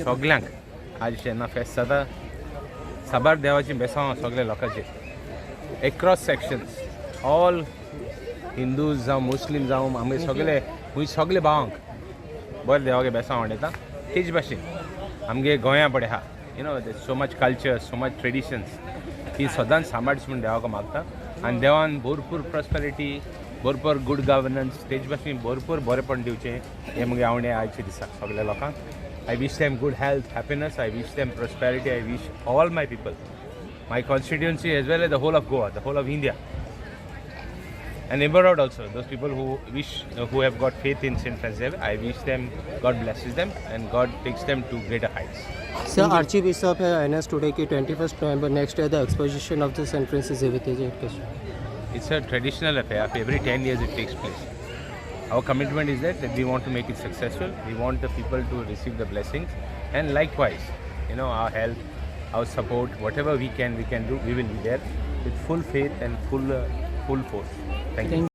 सगळ्यांक आज जेन्ना फेस्त जाता साबार देवाची बेसांव सगळ्या लोकांची एक्रॉस सेक्शन्स ऑल हिंदूज जावं मुस्लीम जावं आमी सगळे खूंय सगळे भावांक बरें देवागे बेसांव आवडटा तेच भाशेन आमगे गोंया पडे आहा so much culture so much traditions ती सदांच सांबाळची म्हूण देवाक मागता आनी देवान भरपूर प्रॉस्पेरिटी भरपूर गुड गवर्नन्स तेज भाशेन भरपूर बरेपण दिवचें हें म्हगे आवडे आयचे दिसा सगळ्या लोकांक I wish them good health happiness I wish them prosperity I wish all my people my constituency as well as the whole of Goa the whole of India and abroad also those people who have got faith in St. Francis. I wish them God blesses them and God takes them to greater heights. Sir, Archbishop has announced today that 21st November next year the Exposition of the St. Francis Xavier. It's a traditional affair. Every 10 years it takes place. Our commitment is that we want to make it successful. We want the people to receive the blessings, and likewise, our help, our support, whatever we can do. We will be there with full faith and full force. Thank you.